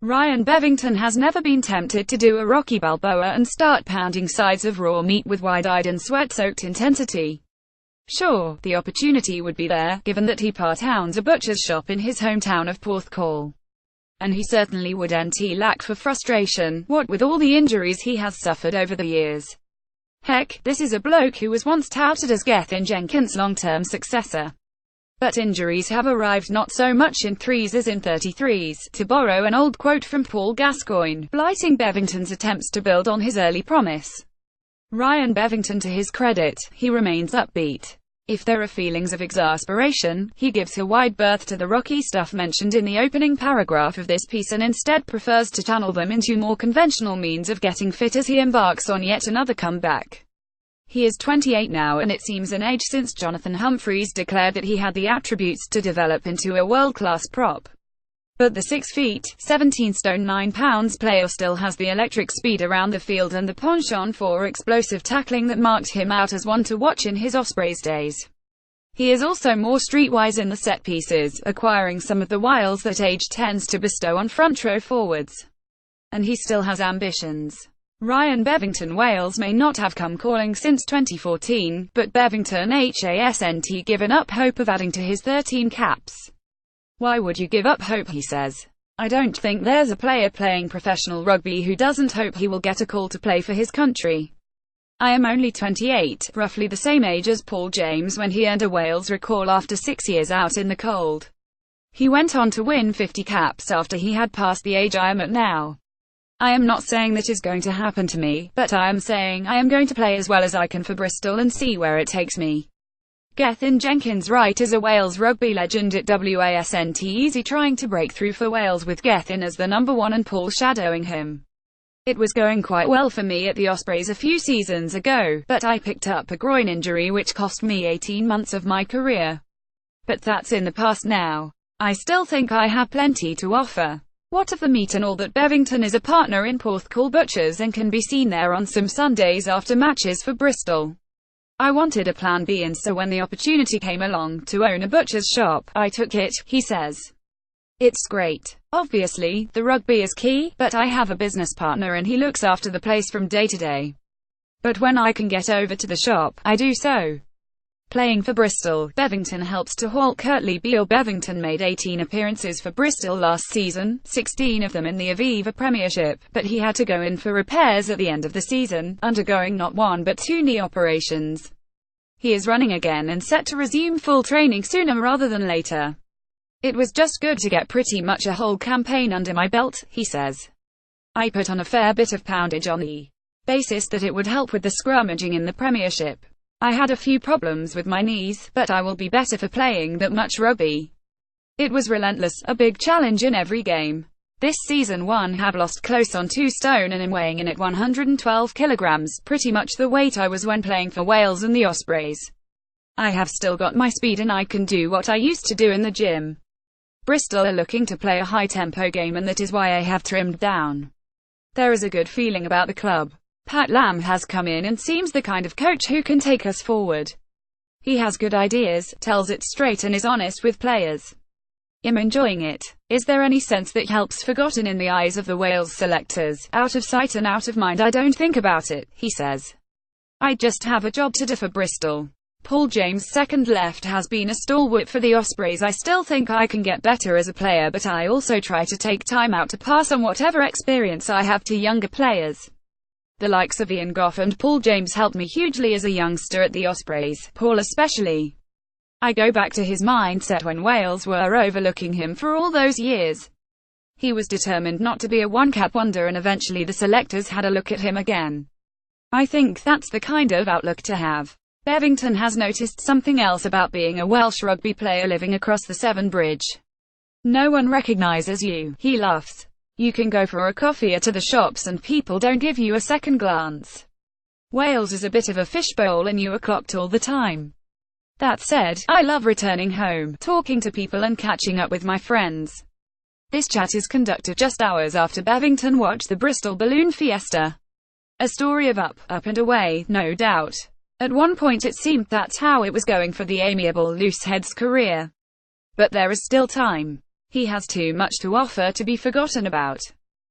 Ryan Bevington has never been tempted to do a Rocky Balboa and start pounding sides of raw meat with wide-eyed and sweat-soaked intensity. Sure, the opportunity would be there, given that he part-owns a butcher's shop in his hometown of Porthcawl. And he certainly wouldn't lack for frustration, what with all the injuries he has suffered over the years. Heck, this is a bloke who was once touted as Gethin Jenkins' long-term successor. But injuries have arrived not so much in threes as in 33s, to borrow an old quote from Paul Gascoigne, blighting Bevington's attempts to build on his early promise. Ryan Bevington, to his credit, he remains upbeat. If there are feelings of exasperation, he gives a wide berth to the rocky stuff mentioned in the opening paragraph of this piece and instead prefers to channel them into more conventional means of getting fit as he embarks on yet another comeback. He is 28 now, and it seems an age since Jonathan Humphreys declared that he had the attributes to develop into a world-class prop. But the 6 feet, 17 stone 9 pounds player still has the electric speed around the field and the penchant for explosive tackling that marked him out as one to watch in his Ospreys days. He is also more streetwise in the set pieces, acquiring some of the wiles that age tends to bestow on front row forwards. And he still has ambitions. Ryan Bevington Wales may not have come calling since 2014, but Bevington hasn't given up hope of adding to his 13 caps. Why would you give up hope, he says. I don't think there's a player playing professional rugby who doesn't hope he will get a call to play for his country. I am only 28, roughly the same age as Paul James when he earned a Wales recall after 6 years out in the cold. He went on to win 50 caps after he had passed the age I am at now. I am not saying that is going to happen to me, but I am saying I am going to play as well as I can for Bristol and see where it takes me. Gethin Jenkins right is a Wales rugby legend at wasnt easy trying to break through for Wales with Gethin as the number one and Paul shadowing him. It was going quite well for me at the Ospreys a few seasons ago, but I picked up a groin injury which cost me 18 months of my career. But that's in the past now. I still think I have plenty to offer. What of the meat and all that? Bevington is a partner in Porthcawl Butchers and can be seen there on some Sundays after matches for Bristol. I wanted a plan B, and so when the opportunity came along to own a butcher's shop, I took it, he says. It's great. Obviously, the rugby is key, but I have a business partner and he looks after the place from day to day. But when I can get over to the shop, I do so. Playing for Bristol, Bevington helps to halt Curtly Beale. Bevington made 18 appearances for Bristol last season, 16 of them in the Aviva Premiership, but he had to go in for repairs at the end of the season, undergoing not 1 but 2 knee operations. He is running again and set to resume full training sooner rather than later. It was just good to get pretty much a whole campaign under my belt, he says. I put on a fair bit of poundage on the basis that it would help with the scrummaging in the Premiership. I had a few problems with my knees, but I will be better for playing that much rugby. It was relentless, a big challenge in every game. This season one have lost close on 2 stone and am weighing in at 112 kilograms, pretty much the weight I was when playing for Wales and the Ospreys. I have still got my speed and I can do what I used to do in the gym. Bristol are looking to play a high-tempo game and that is why I have trimmed down. There is a good feeling about the club. Pat Lam has come in and seems the kind of coach who can take us forward. He has good ideas, tells it straight and is honest with players. I'm enjoying it. Is there any sense that help's forgotten in the eyes of the Wales selectors? Out of sight and out of mind, I don't think about it, he says. I just have a job to do for Bristol. Paul James' second left has been a stalwart for the Ospreys. I still think I can get better as a player, but I also try to take time out to pass on whatever experience I have to younger players. The likes of Ian Goff and Paul James helped me hugely as a youngster at the Ospreys, Paul especially. I go back to his mindset when Wales were overlooking him for all those years. He was determined not to be a one-cap wonder and eventually the selectors had a look at him again. I think that's the kind of outlook to have. Bevington has noticed something else about being a Welsh rugby player living across the Severn Bridge. No one recognises you, he laughs. You can go for a coffee to the shops and people don't give you a second glance. Wales is a bit of a fishbowl and you are clocked all the time. That said, I love returning home, talking to people and catching up with my friends. This chat is conducted just hours after Bevington watched the Bristol Balloon Fiesta. A story of up and away, no doubt. At one point it seemed that's how it was going for the amiable loosehead's career. But there is still time. He has too much to offer to be forgotten about.